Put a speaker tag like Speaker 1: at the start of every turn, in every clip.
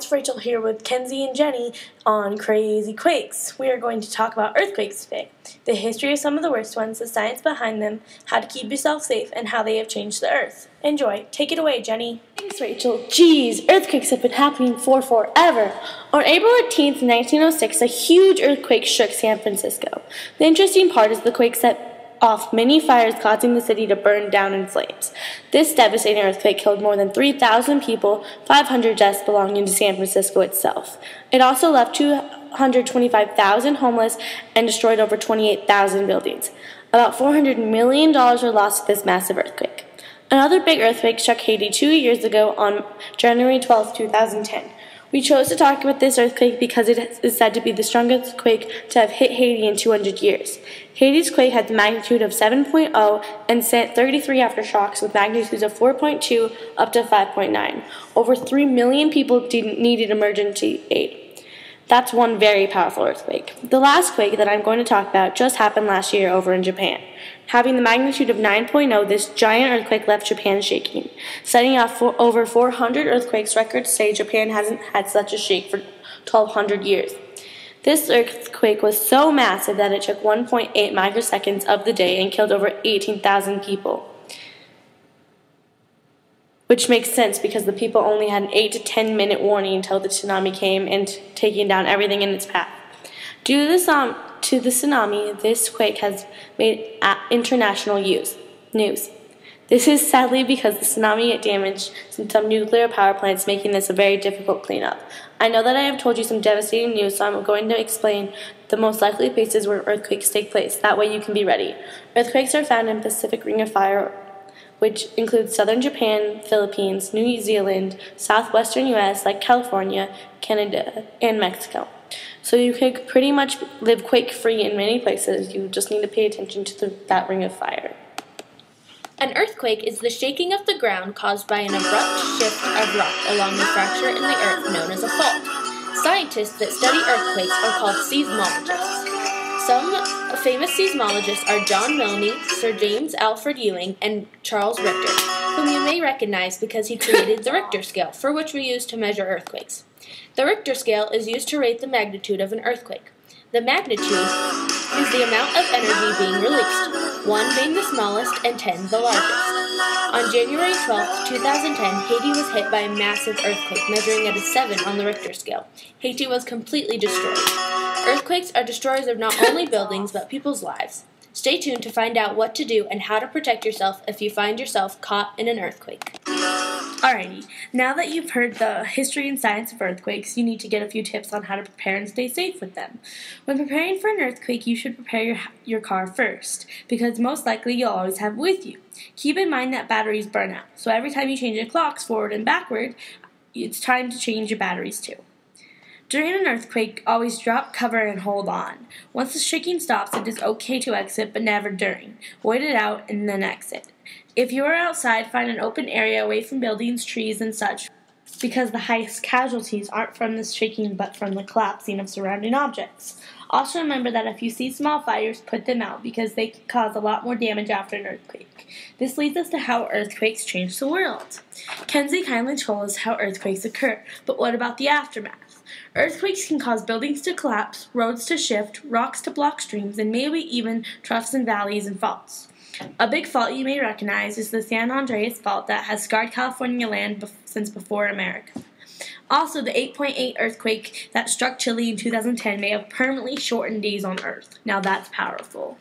Speaker 1: it's Rachel here with Kenzie and Jenny on Crazy Quakes. We are going to talk about earthquakes today, the history of some of the worst ones, the science behind them, how to keep yourself safe, and how they have changed the earth. Enjoy. Take it away, Jenny.
Speaker 2: Thanks, Rachel. Geez, earthquakes have been happening for forever. On April 18th, 1906, a huge earthquake shook San Francisco. The interesting part is the quake set off many fires, causing the city to burn down in flames. This devastating earthquake killed more than 3,000 people, 500 deaths belonging to San Francisco itself. It also left 225,000 homeless and destroyed over 28,000 buildings. About $400 million were lost to this massive earthquake. Another big earthquake struck Haiti 2 years ago on January 12, 2010. We chose to talk about this earthquake because it is said to be the strongest quake to have hit Haiti in 200 years. Haiti's quake had the magnitude of 7.0 and sent 33 aftershocks with magnitudes of 4.2 up to 5.9. Over 3 million people needed emergency aid. That's one very powerful earthquake. The last quake that I'm going to talk about just happened last year over in Japan. Having the magnitude of 9.0, this giant earthquake left Japan shaking. Setting off over 400 earthquakes, records say Japan hasn't had such a shake for 1,200 years. This earthquake was so massive that it took 1.8 microseconds of the day and killed over 18,000 people. Which makes sense because the people only had an 8 to 10 minute warning until the tsunami came and taking down everything in its path. Due to the tsunami, this quake has made international news. This is sadly because the tsunami damaged some nuclear power plants, making this a very difficult cleanup. I know that I have told you some devastating news, so I'm going to explain the most likely places where earthquakes take place. That way you can be ready. Earthquakes are found in the Pacific Ring of Fire, which includes southern Japan, Philippines, New Zealand, southwestern U.S. like California, Canada, and Mexico. So you could pretty much live quake-free in many places. You just need to pay attention to that ring of fire.
Speaker 3: An earthquake is the shaking of the ground caused by an abrupt shift of rock along a fracture in the earth known as a fault. Scientists that study earthquakes are called seismologists. Some famous seismologists are John Milne, Sir James Alfred Ewing, and Charles Richter, whom you may recognize because he created the Richter scale, for which we use to measure earthquakes. The Richter scale is used to rate the magnitude of an earthquake. The magnitude is the amount of energy being released, 1 being the smallest and 10 the largest. On January 12, 2010, Haiti was hit by a massive earthquake, measuring at a 7 on the Richter scale. Haiti was completely destroyed. Earthquakes are destroyers of not only buildings, but people's lives. Stay tuned to find out what to do and how to protect yourself if you find yourself caught in an earthquake.
Speaker 1: Alrighty, now that you've heard the history and science of earthquakes, you need to get a few tips on how to prepare and stay safe with them. When preparing for an earthquake, you should prepare your car first, because most likely you'll always have it with you. Keep in mind that batteries burn out, so every time you change your clocks forward and backward, it's time to change your batteries too. During an earthquake, always drop, cover, and hold on. Once the shaking stops, it is okay to exit, but never during. Wait it out and then exit. If you are outside, find an open area away from buildings, trees, and such, because the highest casualties aren't from the shaking but from the collapsing of surrounding objects. Also remember that if you see small fires, put them out because they can cause a lot more damage after an earthquake. This leads us to how earthquakes change the world. Kenzie kindly told us how earthquakes occur, but what about the aftermath? Earthquakes can cause buildings to collapse, roads to shift, rocks to block streams, and maybe even troughs and valleys and faults. A big fault you may recognize is the San Andreas Fault that has scarred California land since before America. Also, the 8.8 earthquake that struck Chile in 2010 may have permanently shortened days on Earth. Now that's powerful.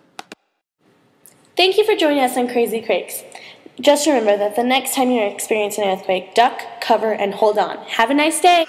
Speaker 2: Thank you for joining us on Crazy Quakes. Just remember that the next time you experience an earthquake, duck, cover, and hold on. Have a nice day!